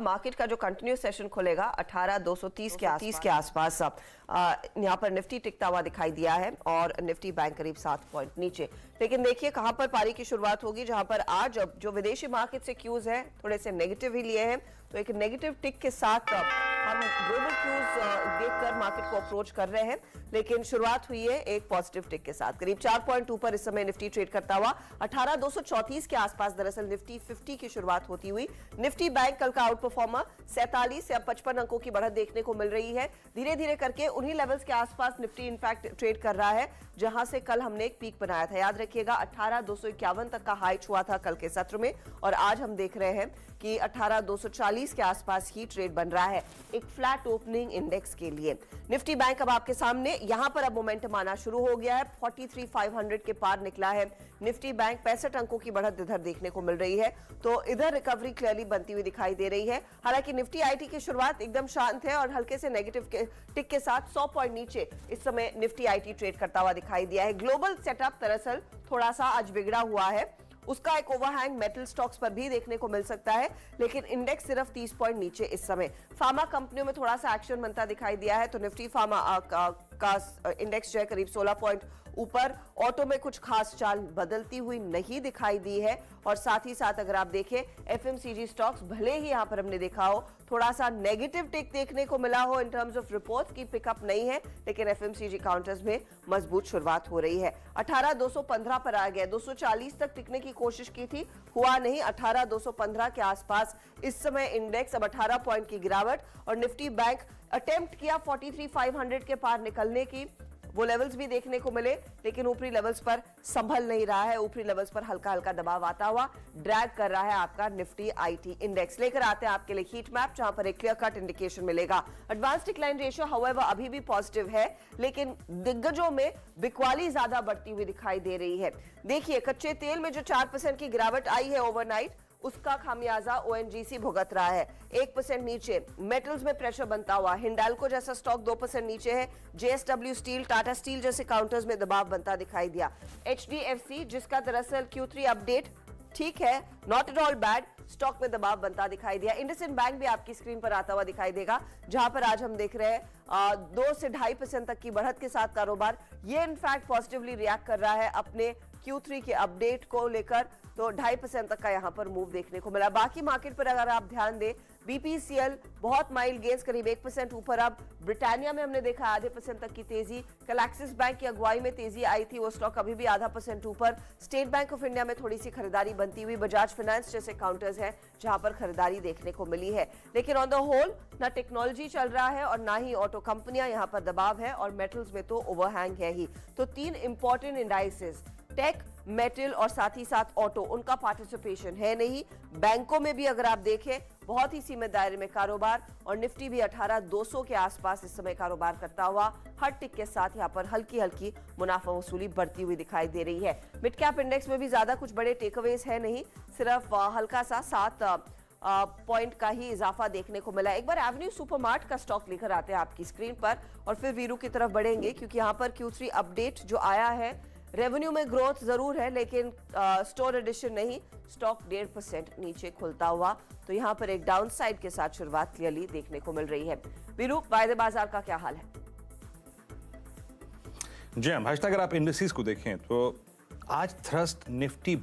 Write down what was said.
Market का जो continuous session खुलेगा 18,230 के आसपास यहाँ पर निफ्टी टिकता हुआ दिखाई दिया है और निफ्टी बैंक करीब 7 पॉइंट नीचे। लेकिन देखिए कहां पर पारी की शुरुआत होगी, जहां पर आज जो विदेशी मार्केट से क्यूज है थोड़े से नेगेटिव ही लिए हैं, तो एक नेगेटिव टिक के साथ हम ग्लोबल क्यूज देखकर मार्केट को अप्रोच कर रहे हैं। लेकिन शुरुआत हुई है एक पॉजिटिव टिक के साथ, करीब 4 पॉइंट ऊपर इस समय निफ्टी ट्रेड करता हुआ 18,234 के आसपास। दरअसल निफ्टी 50 की शुरुआत होती हुई निफ्टी बैंक कल का आउट परफॉर्मर 47 से अब 55 अंकों की बढ़त देखने को मिल रही है। धीरे धीरे करके उन्हीं लेवल्स के आसपास निफ्टी इनफैक्ट ट्रेड कर रहा है जहां से कल हमने एक पीक बनाया था। याद रखिएगा 18,251 तक का हाई छुआ था कल के सत्र में और आज हम देख रहे हैं कि 18,240 के आसपास ही ट्रेड बन रहा है एक फ्लैट ओपनिंग इंडेक्स के लिए। निफ्टी बैंक अब आपके सामने, यहां पर अब मोमेंटम आना शुरू हो गया है, 43,500 के पार निकला है निफ्टी बैंक। 65 अंकों की बढ़त इधर देखने को मिल रही है, तो इधर रिकवरी क्लियरली बनती हुई दिखाई दे रही है। हालांकि निफ्टी आईटी की शुरुआत एकदम शांत है और हल्के से नेगेटिव टिक के साथ 100 पॉइंट नीचे इस समय निफ्टी आईटी ट्रेड करता हुआ दिखाई दिया है। ग्लोबल सेटअप दरअसल थोड़ा सा आज बिगड़ा हुआ है, उसका एक ओवरहैंग मेटल स्टॉक्स पर भी देखने को मिल सकता है, लेकिन इंडेक्स सिर्फ 30 पॉइंट नीचे इस समय। फार्मा कंपनियों में थोड़ा सा एक्शन बनता दिखाई दिया है, तो निफ्टी फार्मा का इंडेक्स जो है करीब 16 पॉइंट ऊपर। ऑटो में कुछ खास चाल बदलती हुई नहीं दिखाई दी है और साथ ही साथ अगर आप देखें एफएमसीजी स्टॉक्स, भले ही यहां पर हमने देखा हो थोड़ा सा नेगेटिव टिक देखने को मिला हो इन टर्म्स ऑफ रिपोर्ट्स की पिकअप नहीं है, लेकिन एफएमसीजी काउंटर्स में मजबूत शुरुआत हो रही है। 18,215 पर आ गया, 240 तक टिकने की कोशिश की थी, हुआ नहीं। 18,215 के आसपास इस समय इंडेक्स, अब 18 पॉइंट की गिरावट। और निफ्टी बैंक अटेम्प्ट किया 43,500 के पार निकलने की, वो लेवल्स भी देखने को मिले, लेकिन ऊपरी लेवल्स पर संभल नहीं रहा है। ऊपरी लेवल्स पर हल्का हल्का दबाव आता हुआ ड्रैग कर रहा है आपका निफ्टी आईटी इंडेक्स। लेकर आते हैं आपके लिए हीट मैप, जहां पर एक क्लियर कट इंडिकेशन मिलेगा। एडवांस डिक्लाइन रेशियो हाउएवर अभी भी पॉजिटिव है, लेकिन दिग्गजों में बिकवाली ज्यादा बढ़ती हुई दिखाई दे रही है। देखिए कच्चे तेल में जो 4% की गिरावट आई है ओवरनाइट, उसका खामियाजा ओएनजीसी भुगत रहा है 1% नीचे। मेटल्स में प्रेशर बनता हुआ हिंडाल्को जैसा स्टॉक 2% नीचे है। जेएसडब्ल्यू स्टील, टाटा स्टील जैसे काउंटर्स में दबाव बनता दिखाई दिया। एचडीएफसी जिसका दरअसल Q3 अपडेट ठीक है, not at all bad, stock में दबाव बनता दिखाई दिया। इंडसइंड बैंक भी आपकी स्क्रीन पर आता हुआ दिखाई देगा, जहां पर आज हम देख रहे हैं 2 से 2.5% तक की बढ़त के साथ कारोबार। ये इनफैक्ट पॉजिटिवली रिएक्ट कर रहा है अपने Q3 के अपडेट को लेकर, तो 2.5% तक का यहां पर मूव देखने को मिला। बाकी मार्केट पर अगर आप ध्यान दें, बीपीसीएल बहुत माइल्ड गेंस, करीब 1% ऊपर। अब ब्रिटानिया में हमने देखा आधे % तक की तेजी। कल एक्सिस बैंक की अगुवाई में तेजी आई थी, वो स्टॉक अभी भी ½ % ऊपर। स्टेट बैंक ऑफ इंडिया में थोड़ी सी खरीदारी बनती हुई। बजाज फाइनेंस जैसे काउंटर्स हैं जहां पर खरीदारी देखने को मिली है, लेकिन ऑन द होल ना टेक्नोलॉजी चल रहा है और ना ही ऑटो कंपनियां, यहां पर दबाव है और मेटल्स में तो ओवरहैंग है ही। तो 3 इंपॉर्टेंट इंडाइसेस, टेक, मेटल और साथ ही साथ ऑटो, उनका पार्टिसिपेशन है नहीं। बैंकों में भी अगर आप देखें बहुत ही सीमित दायरे में कारोबार, और निफ्टी भी 18,200 के आसपास इस समय कारोबार करता हुआ हर टिक के साथ यहां पर हल्की हल्की मुनाफा वसूली बढ़ती हुई दिखाई दे रही है। मिड कैप इंडेक्स में भी ज्यादा कुछ बड़े टेकअवेज है नहीं, सिर्फ हल्का सा 7 पॉइंट का ही इजाफा देखने को मिला। एक बार एवेन्यू सुपरमार्ट का स्टॉक लेकर आते हैं आपकी स्क्रीन पर और फिर वीरू की तरफ बढ़ेंगे, क्योंकि यहाँ पर Q3 अपडेट जो आया है, रेवेन्यू में ग्रोथ जरूर है लेकिन स्टोर एडिशन नहीं। स्टॉक 1.5% नीचे खुलता हुआ, तो यहां पर एक डाउन साइड के साथ शुरुआत क्लियरली देखने को मिल रही है। वीरू, वायदे बाजार का क्या हाल है? जी हाँ, भाषा, अगर आप इंडिसेस को देखें तो आज थ्रस्ट निफ्टी